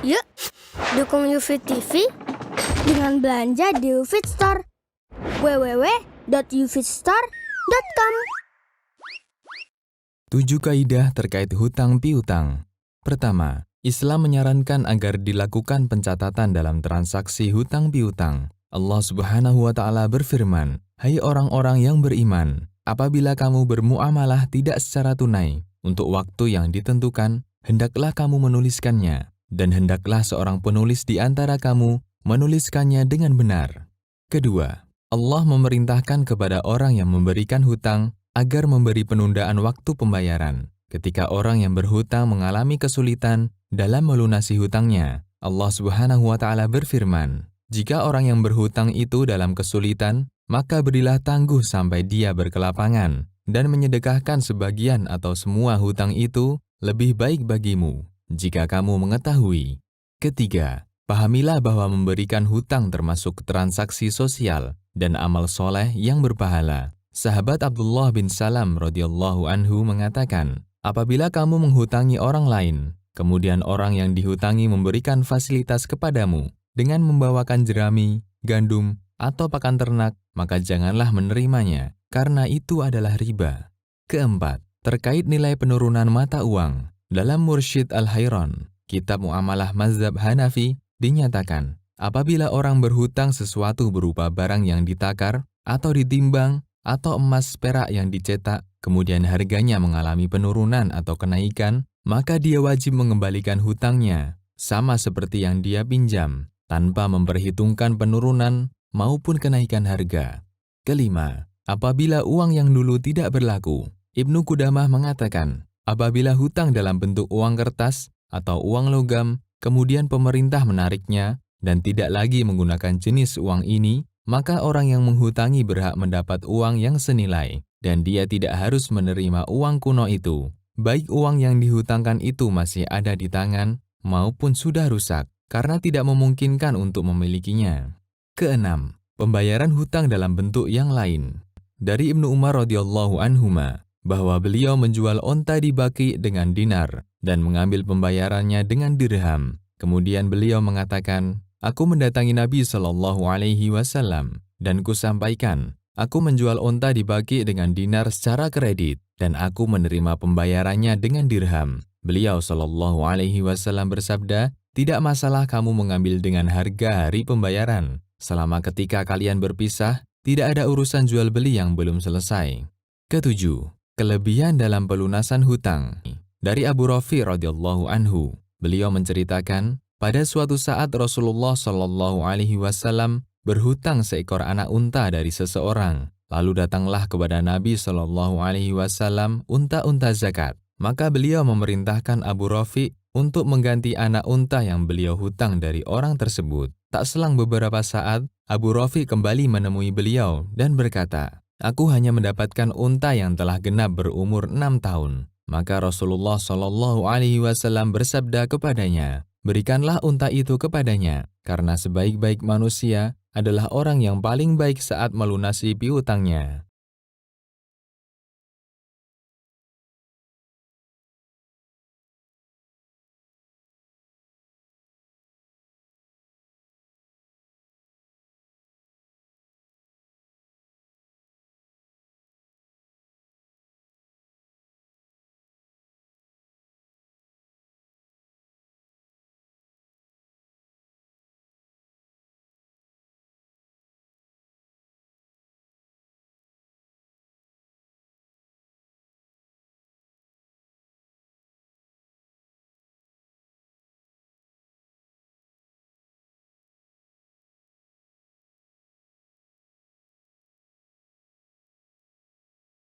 Yuk, dukung UFIT TV dengan belanja di UFIT Store. www.ufitstore.com 7 kaidah terkait hutang piutang. Pertama, Islam menyarankan agar dilakukan pencatatan dalam transaksi hutang piutang. Allah Subhanahu wa Ta'ala berfirman, "Hai orang-orang yang beriman, apabila kamu bermuamalah tidak secara tunai untuk waktu yang ditentukan, hendaklah kamu menuliskannya, dan hendaklah seorang penulis di antara kamu menuliskannya dengan benar." Kedua, Allah memerintahkan kepada orang yang memberikan hutang agar memberi penundaan waktu pembayaran. Ketika orang yang berhutang mengalami kesulitan dalam melunasi hutangnya, Allah Subhanahu wa Ta'ala berfirman, "Jika orang yang berhutang itu dalam kesulitan, maka berilah tangguh sampai dia berkelapangan, dan menyedekahkan sebagian atau semua hutang itu lebih baik bagimu, jika kamu mengetahui." Ketiga, pahamilah bahwa memberikan hutang termasuk transaksi sosial dan amal soleh yang berpahala. Sahabat Abdullah bin Salam radhiyallahu anhu mengatakan, apabila kamu menghutangi orang lain, kemudian orang yang dihutangi memberikan fasilitas kepadamu dengan membawakan jerami, gandum, atau pakan ternak, maka janganlah menerimanya, karena itu adalah riba. Keempat, terkait nilai penurunan mata uang. Dalam Mursyid Al-Hayran, kitab muamalah mazhab Hanafi, dinyatakan, apabila orang berhutang sesuatu berupa barang yang ditakar atau ditimbang, atau emas perak yang dicetak, kemudian harganya mengalami penurunan atau kenaikan, maka dia wajib mengembalikan hutangnya, sama seperti yang dia pinjam, tanpa memperhitungkan penurunan maupun kenaikan harga. Kelima, apabila uang yang dulu tidak berlaku, Ibnu Qudamah mengatakan, apabila hutang dalam bentuk uang kertas atau uang logam, kemudian pemerintah menariknya dan tidak lagi menggunakan jenis uang ini, maka orang yang menghutangi berhak mendapat uang yang senilai, dan dia tidak harus menerima uang kuno itu, baik uang yang dihutangkan itu masih ada di tangan maupun sudah rusak, karena tidak memungkinkan untuk memilikinya. Keenam, pembayaran hutang dalam bentuk yang lain. Dari Ibnu Umar radhiyallahu anhuma, bahwa beliau menjual onta di Baqi dengan dinar dan mengambil pembayarannya dengan dirham. Kemudian beliau mengatakan, "Aku mendatangi Nabi Shallallahu Alaihi Wasallam dan kusampaikan, aku menjual onta di Baqi dengan dinar secara kredit dan aku menerima pembayarannya dengan dirham." Beliau Shallallahu Alaihi Wasallam bersabda, "Tidak masalah kamu mengambil dengan harga hari pembayaran. Selama ketika kalian berpisah, tidak ada urusan jual beli yang belum selesai." Ketujuh, kelebihan dalam pelunasan hutang. Dari Abu Rafi radhiyallahu anhu, beliau menceritakan, pada suatu saat Rasulullah Shallallahu Alaihi Wasallam berhutang seekor anak unta dari seseorang. Lalu datanglah kepada Nabi Shallallahu Alaihi Wasallam unta-unta zakat. Maka beliau memerintahkan Abu Rafi untuk mengganti anak unta yang beliau hutang dari orang tersebut. Tak selang beberapa saat, Abu Rafi kembali menemui beliau dan berkata, "Aku hanya mendapatkan unta yang telah genap berumur 6 tahun. Maka Rasulullah Shallallahu Alaihi Wasallam bersabda kepadanya, "Berikanlah unta itu kepadanya, karena sebaik-baik manusia adalah orang yang paling baik saat melunasi piutangnya."